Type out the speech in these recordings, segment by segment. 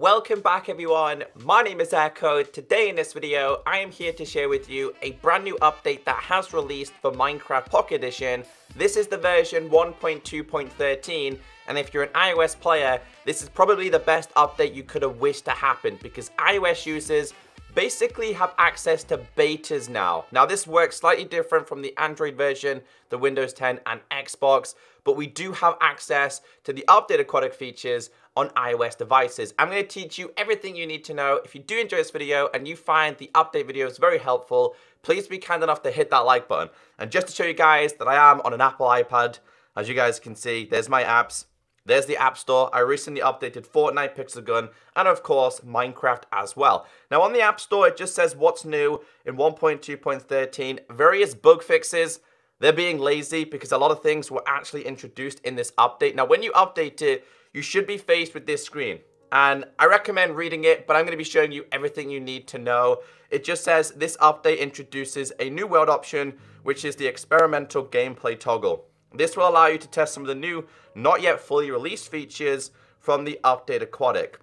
Welcome back everyone, my name is Echo. Today in this video, I am here to share with you a brand new update that has released for Minecraft Pocket Edition. This is the version 1.2.13, and if you're an iOS player, this is probably the best update you could have wished to happen because iOS users basically have access to betas now. Now this works slightly different from the Android version, the Windows 10 and Xbox, but we do have access to the updated Aquatic features on iOS devices. I'm going to teach you everything you need to know. If you do enjoy this video and you find the update videos very helpful, please be kind enough to hit that like button. And just to show you guys that I am on an Apple iPad, as you guys can see, there's my apps. There's the App Store. I recently updated Fortnite, Pixel Gun, and of course, Minecraft as well. Now on the App Store, it just says what's new in 1.2.13, various bug fixes. They're being lazy because a lot of things were actually introduced in this update. Now when you update it, you should be faced with this screen. And I recommend reading it, but I'm going to be showing you everything you need to know. It just says this update introduces a new world option, which is the experimental gameplay toggle. This will allow you to test some of the new, not yet fully released features from the update Aquatic,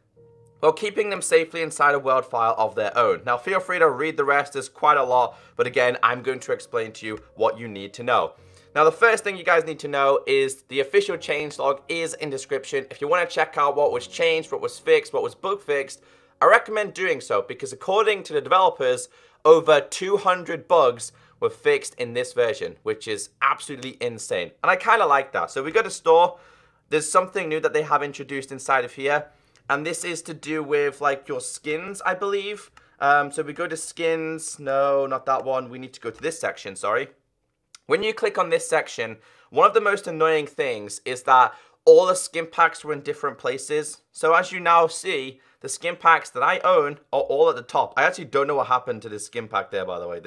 while keeping them safely inside a world file of their own. Now feel free to read the rest, there's quite a lot, but again, I'm going to explain to you what you need to know. Now the first thing you guys need to know is the official changelog is in description. If you want to check out what was changed, what was fixed, what was bug fixed, I recommend doing so because according to the developers, over 200 bugs were fixed in this version, which is absolutely insane. And I kind of like that. So we go to store, there's something new that they have introduced inside of here. And this is to do with like your skins, I believe. So we go to skins, no, not that one. We need to go to this section, sorry. When you click on this section, one of the most annoying things is that all the skin packs were in different places. So as you now see, the skin packs that I own are all at the top. I actually don't know what happened to this skin pack there, by the way.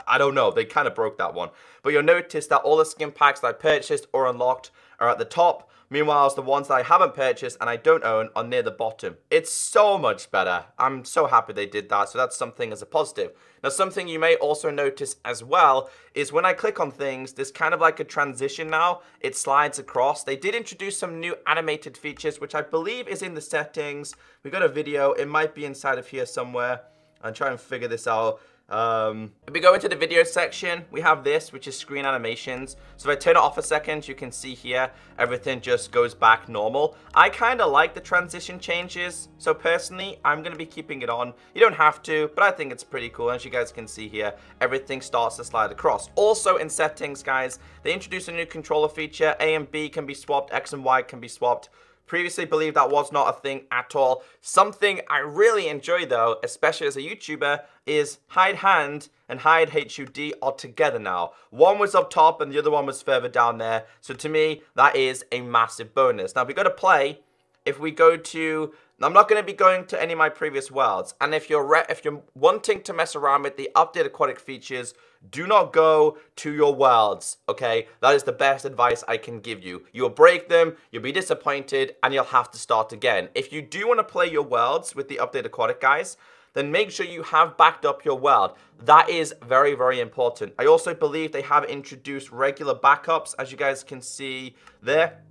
I don't know. They kind of broke that one. But you'll notice that all the skin packs that I purchased or unlocked are at the top. Meanwhile, the ones that I haven't purchased and I don't own are near the bottom. It's so much better. I'm so happy they did that. So that's something as a positive. Now, something you may also notice as well is when I click on things, there's kind of like a transition now. It slides across. They did introduce some new animated features, which I believe is in the settings. We got a video. It might be inside of here somewhere. I'll try and figure this out. If we go into the video section, we have this, which is screen animations. So if I turn it off a second, you can see here, everything just goes back normal. I kind of like the transition changes. So personally, I'm going to be keeping it on. You don't have to, but I think it's pretty cool. As you guys can see here, everything starts to slide across. Also in settings, guys, they introduced a new controller feature. A and B can be swapped, X and Y can be swapped. Previously believed that was not a thing at all. Something I really enjoy though, especially as a YouTuber, is hide hand and hide HUD are together now. One was up top and the other one was further down there. So to me, that is a massive bonus. Now if we go to play, if we go to, I'm not going to be going to any of my previous worlds. And if you're wanting to mess around with the updated Aquatic features, do not go to your worlds, okay? That is the best advice I can give you. You'll break them, you'll be disappointed, and you'll have to start again. If you do want to play your worlds with the updated Aquatic, guys, then make sure you have backed up your world. That is very, very important. I also believe they have introduced regular backups, as you guys can see there.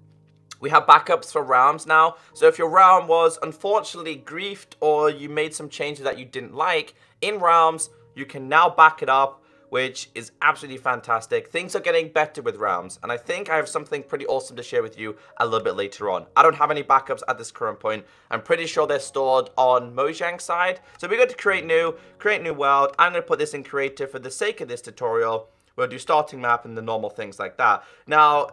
We have backups for realms now. So if your realm was unfortunately griefed or you made some changes that you didn't like in realms, you can now back it up, which is absolutely fantastic. Things are getting better with realms, and I think I have something pretty awesome to share with you a little bit later on. I don't have any backups at this current point. I'm pretty sure they're stored on Mojang's side. So we go to create new world. I'm going to put this in creative for the sake of this tutorial. We'll do starting map and the normal things like that. Now,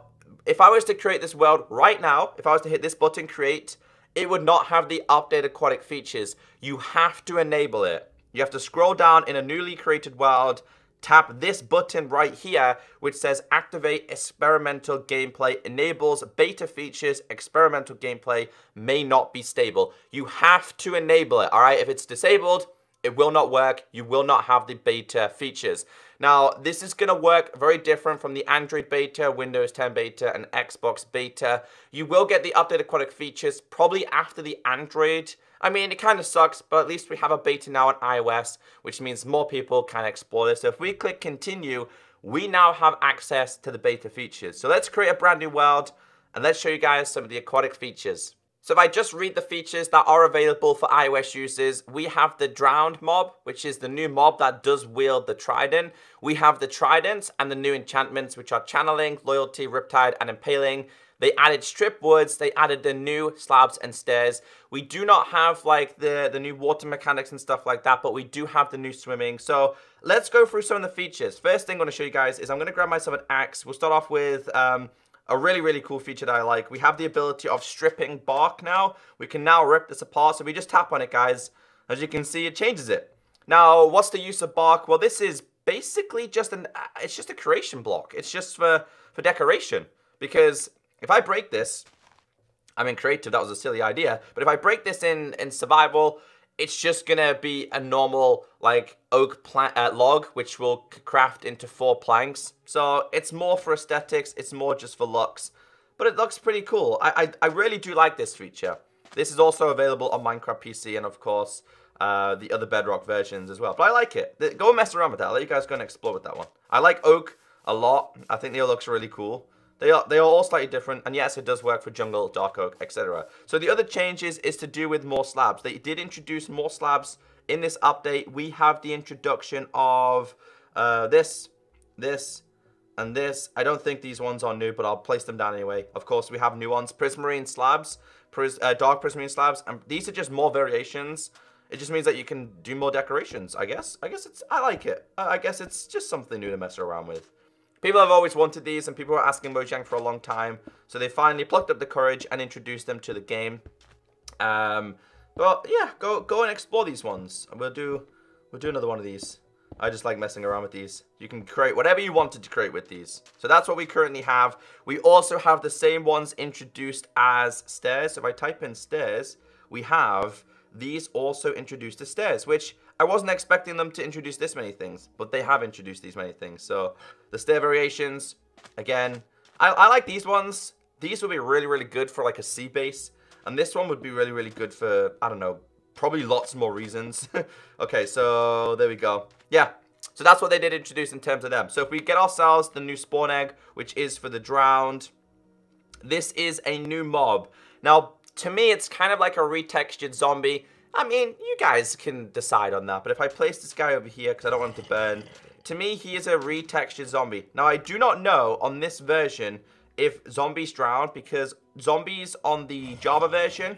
if I was to create this world right now, if I was to hit this button, create, it would not have the updated Aquatic features. You have to enable it. You have to scroll down in a newly created world, tap this button right here, which says activate experimental gameplay, enables beta features, experimental gameplay may not be stable. You have to enable it, all right? If it's disabled, it will not work. You will not have the beta features. Now, this is going to work very different from the Android beta, Windows 10 beta, and Xbox beta. You will get the updated Aquatic features probably after the Android. I mean, it kind of sucks, but at least we have a beta now on iOS, which means more people can explore this. So if we click continue, we now have access to the beta features. So let's create a brand new world, and let's show you guys some of the Aquatic features. So if I just read the features that are available for iOS users, we have the Drowned mob, which is the new mob that does wield the Trident. We have the Trident and the new enchantments, which are Channeling, Loyalty, Riptide, and Impaling. They added Strip Woods, they added the new Slabs and Stairs. We do not have like the new water mechanics and stuff like that, but we do have the new swimming. So let's go through some of the features. First thing I'm going to show you guys is I'm going to grab myself an axe. We'll start off with a really, really cool feature that I like. We have the ability of stripping bark now. We can now rip this apart. So we just tap on it, guys. As you can see, it changes it. Now, what's the use of bark? Well, this is basically just it's just a creation block. It's just for decoration. Because if I break this, I mean, creative, that was a silly idea. But if I break this in survival, it's just gonna be a normal like oak log, which will craft into 4 planks. So it's more for aesthetics, it's more just for looks, but it looks pretty cool. I really do like this feature. This is also available on Minecraft PC and of course the other Bedrock versions as well. But I like it. Go and mess around with that. I'll let you guys go and explore with that one. I like oak a lot. I think the oak looks really cool. They are all slightly different, and yes, it does work for jungle, dark oak, etc. So the other changes is to do with more slabs. They did introduce more slabs in this update. We have the introduction of this, and this. I don't think these ones are new, but I'll place them down anyway. Of course, we have new ones, prismarine slabs, dark prismarine slabs, and these are just more variations. It just means that you can do more decorations, I guess. I like it. I guess it's just something new to mess around with. People have always wanted these, and people were asking Mojang for a long time. So they finally plucked up the courage and introduced them to the game. But yeah, go and explore these ones. We'll do another one of these. I just like messing around with these. You can create whatever you wanted to create with these. So that's what we currently have. We also have the same ones introduced as stairs. So if I type in stairs, we have these also introduced as stairs, which I wasn't expecting them to introduce this many things, but they have introduced these many things. So the stair variations, again, I like these ones. These would be really, really good for like a sea base. And this one would be really, really good for, I don't know, probably lots more reasons. Okay, so there we go. Yeah, so that's what they did introduce in terms of them. So if we get ourselves the new spawn egg, which is for the drowned, this is a new mob. Now, to me, it's kind of like a retextured zombie. I mean, you guys can decide on that. But if I place this guy over here, because I don't want him to burn, to me, he is a retextured zombie. Now, I do not know on this version if zombies drown, because zombies on the Java version,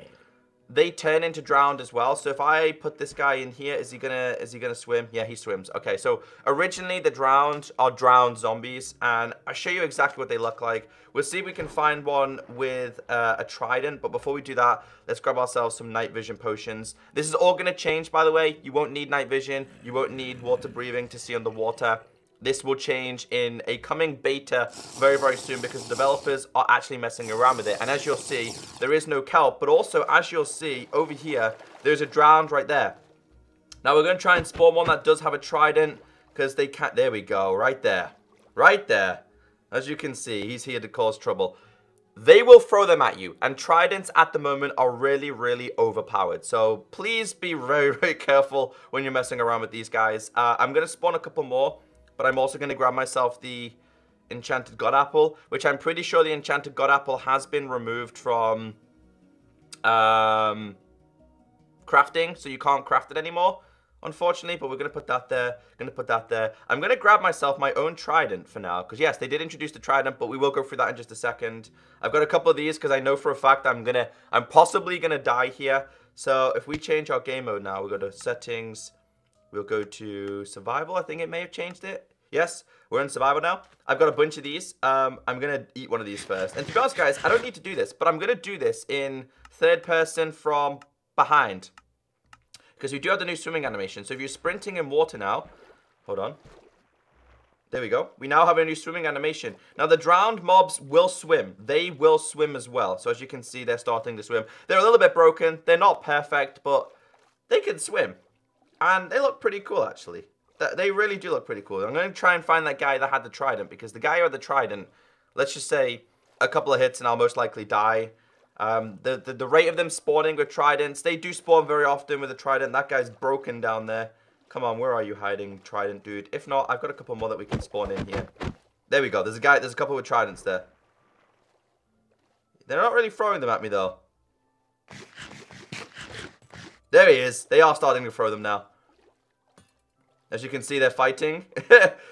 they turn into drowned as well. So if I put this guy in here, is he gonna swim? Yeah, he swims. Okay, so originally the drowned are drowned zombies, and I'll show you exactly what they look like. We'll see if we can find one with a trident, but before we do that, let's grab ourselves some night vision potions. This is all gonna change, by the way. You won't need night vision. You won't need water breathing to see underwater. This will change in a coming beta very, very soon because developers are actually messing around with it. And as you'll see, there is no kelp. But also, as you'll see, over here, there's a drowned right there. Now, we're going to try and spawn one that does have a trident because they can't... There we go. Right there. Right there. As you can see, he's here to cause trouble. They will throw them at you. And tridents at the moment are really, really overpowered. So please be very, very careful when you're messing around with these guys. I'm going to spawn a couple more. But I'm also going to grab myself the Enchanted God Apple, which I'm pretty sure the Enchanted God Apple has been removed from crafting, so you can't craft it anymore, unfortunately. But we're going to put that there. I'm going to grab myself my own trident for now, because yes, they did introduce the trident, but we will go through that in just a second. I've got a couple of these because I know for a fact I'm possibly going to die here. So if we change our game mode now, we'll go to settings. We'll go to survival. I think it may have changed it. Yes, we're in survival now. I've got a bunch of these. I'm going to eat one of these first. And to be honest, guys, I don't need to do this, but I'm going to do this in third person from behind. Because we do have the new swimming animation. So if you're sprinting in water now, hold on. There we go. We now have a new swimming animation. Now, the drowned mobs will swim. They will swim as well. So as you can see, they're starting to swim. They're a little bit broken. They're not perfect, but they can swim. And they look pretty cool, actually. They really do look pretty cool. I'm going to try and find that guy that had the trident, because the guy who had the trident, let's just say a couple of hits and I'll most likely die. The rate of them spawning with tridents, they do spawn very often with a trident. That guy's broken down there. Come on, where are you hiding, trident dude? If not, I've got a couple more that we can spawn in here. There we go. There's a couple with tridents there. They're not really throwing them at me, though. There he is. They are starting to throw them now. As you can see, they're fighting.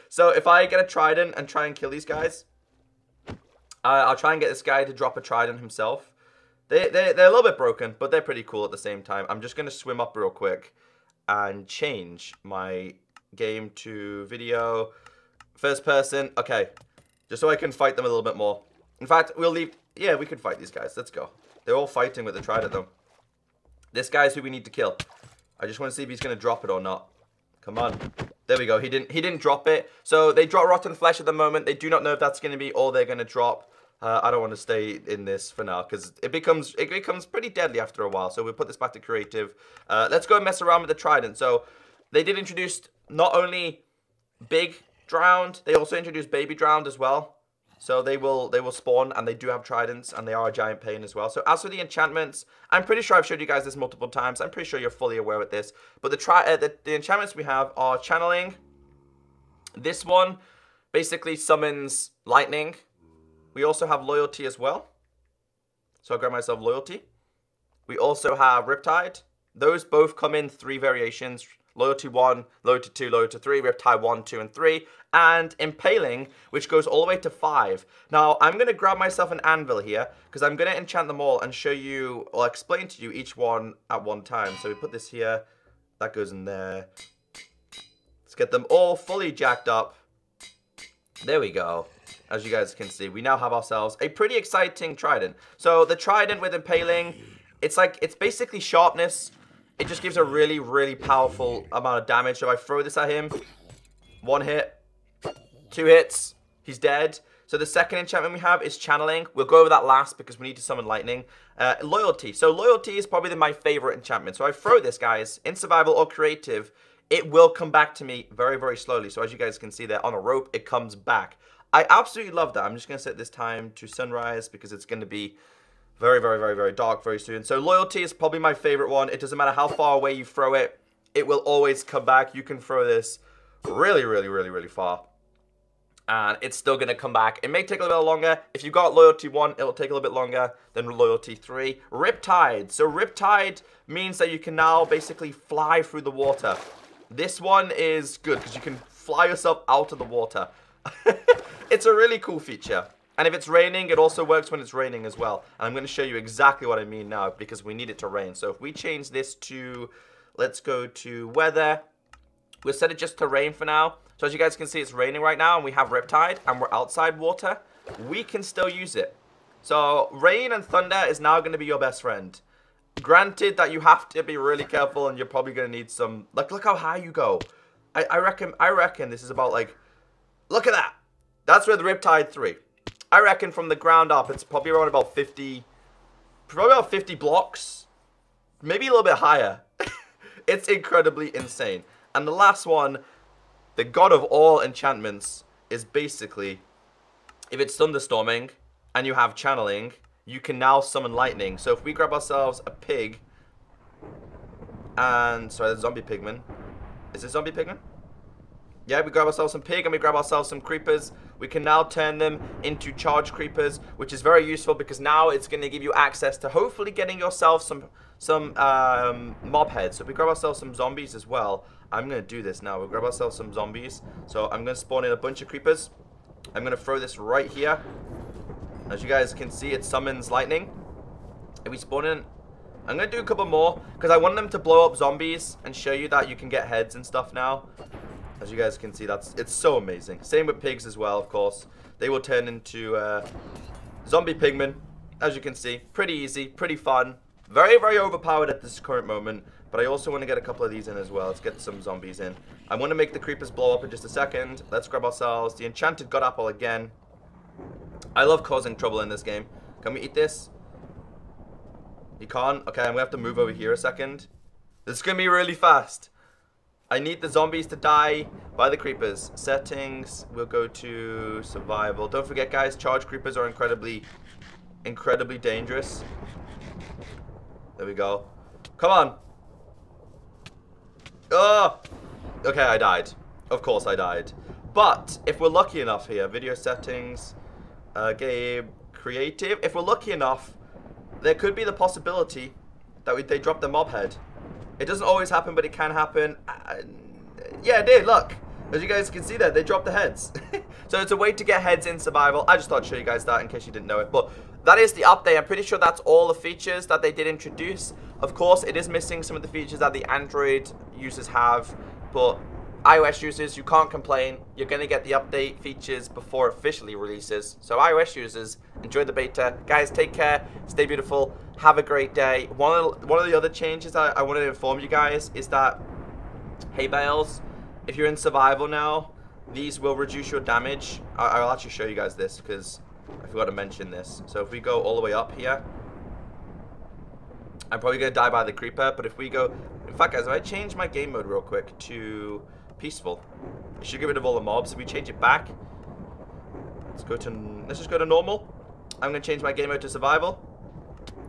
So if I get a trident and try and kill these guys, I'll try and get this guy to drop a trident himself. They're a little bit broken, but they're pretty cool at the same time. I'm just going to swim up real quick and change my game to video. First person. Okay. Just so I can fight them a little bit more. In fact, we'll leave... Yeah, we can fight these guys. Let's go. They're all fighting with the trident, though. This guy's who we need to kill. I just want to see if he's going to drop it or not. Come on. There we go. He didn't drop it. So they drop rotten flesh at the moment. They do not know if that's going to be all they're going to drop. I don't want to stay in this for now because it becomes pretty deadly after a while. So we'll put this back to creative. Let's go and mess around with the trident. So they did introduce not only big drowned, they also introduced baby drowned as well. So they will spawn, and they do have tridents, and they are a giant pain as well. So as for the enchantments, I'm pretty sure I've showed you guys this multiple times. I'm pretty sure you're fully aware with this. But the enchantments we have are channeling. This one basically summons lightning. We also have loyalty as well. So I'll grab myself loyalty. We also have Riptide. Those both come in 3 variations. Loyalty 1, Loyalty 2, Loyalty 3, Riptide 1, 2, and 3. And Impaling, which goes all the way to 5. Now, I'm going to grab myself an anvil here, because I'm going to enchant them all and show you, or explain to you each one at one time. So we put this here, that goes in there. Let's get them all fully jacked up. There we go. As you guys can see, we now have ourselves a pretty exciting trident. So the trident with Impaling, it's basically sharpness. It just gives a really, really powerful amount of damage. So if I throw this at him, 1 hit, 2 hits, he's dead. So the second enchantment we have is channeling. We'll go over that last because we need to summon lightning. Loyalty. So loyalty is probably my favorite enchantment. So I throw this, guys, in survival or creative, it will come back to me very, very slowly. So as you guys can see there on a rope, it comes back. I absolutely love that. I'm just going to set this time to sunrise because it's going to be very, very, very, very dark very soon. So loyalty is probably my favorite one. It doesn't matter how far away you throw it. It will always come back. You can throw this really, really, really, really far. And it's still going to come back. It may take a little bit longer. If you've got loyalty 1, it'll take a little bit longer than loyalty 3. Riptide. So Riptide means that you can now basically fly through the water. This one is good because you can fly yourself out of the water. It's a really cool feature. And if it's raining, it also works when it's raining as well. And I'm going to show you exactly what I mean now because we need it to rain. So if we change this to, let's go to weather. We'll set it just to rain for now. So as you guys can see, it's raining right now and we have Riptide and we're outside water. We can still use it. So rain and thunder is now going to be your best friend. Granted that you have to be really careful and you're probably going to need some, like, look how high you go. I reckon this is about, like, look at that. That's with Riptide 3. I reckon from the ground up, it's probably around about 50 blocks. Maybe a little bit higher. It's incredibly insane. And the last one, the god of all enchantments, is basically, if it's thunderstorming and you have channeling, you can now summon lightning. So if we grab ourselves a pig, and, sorry, that's zombie pigman. Is it zombie pigman? Yeah, we grab ourselves some pig and we grab ourselves some creepers. We can now turn them into charge creepers, which is very useful because now it's going to give you access to hopefully getting yourself some mob heads. So if we grab ourselves some zombies as well, I'm going to do this now. We'll grab ourselves some zombies. So I'm going to spawn in a bunch of creepers. I'm going to throw this right here. As you guys can see, it summons lightning. If we spawn in, I'm going to do a couple more because I want them to blow up zombies and show you that you can get heads and stuff now. As you guys can see, it's so amazing. Same with pigs as well, of course. They will turn into zombie pigmen. As you can see, pretty easy, pretty fun. Very, very overpowered at this current moment. But I also want to get a couple of these in as well. Let's get some zombies in. I want to make the creepers blow up in just a second. Let's grab ourselves the enchanted god apple again. I love causing trouble in this game. Can we eat this? You can't? Okay, I'm going to have to move over here a second. This is going to be really fast. I need the zombies to die by the creepers. Settings, we'll go to survival. Don't forget, guys, charge creepers are incredibly dangerous. There we go. Come on. Oh! Okay, I died. Of course I died. But, if we're lucky enough here, video settings, game, creative. If we're lucky enough, there could be the possibility that they dropped the mob head. It doesn't always happen, but it can happen. Yeah, it did. Look, as you guys can see there, they dropped the heads. So it's a way to get heads in survival. I just thought I'd show you guys that in case you didn't know it. But that is the update. I'm pretty sure that's all the features that they did introduce. Of course, it is missing some of the features that the Android users have, but iOS users, you can't complain. You're going to get the update features before it officially releases. So iOS users, enjoy the beta. Guys, take care. Stay beautiful. Have a great day. One of the other changes I wanted to inform you guys is that hay bales, if you're in survival now, these will reduce your damage. I'll actually show you guys this because I forgot to mention this. So if we go all the way up here, I'm probably going to die by the creeper. But if we go, in fact, guys, if I change my game mode real quick to peaceful, it should get rid of all the mobs. If we change it back, let's just go to normal. I'm going to change my game mode to survival.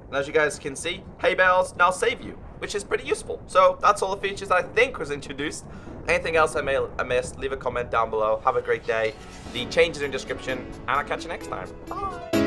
And as you guys can see, hay bales now save you, which is pretty useful. So that's all the features that I think was introduced. Anything else I missed, leave a comment down below. Have a great day. The changes in description, and I'll catch you next time. Bye.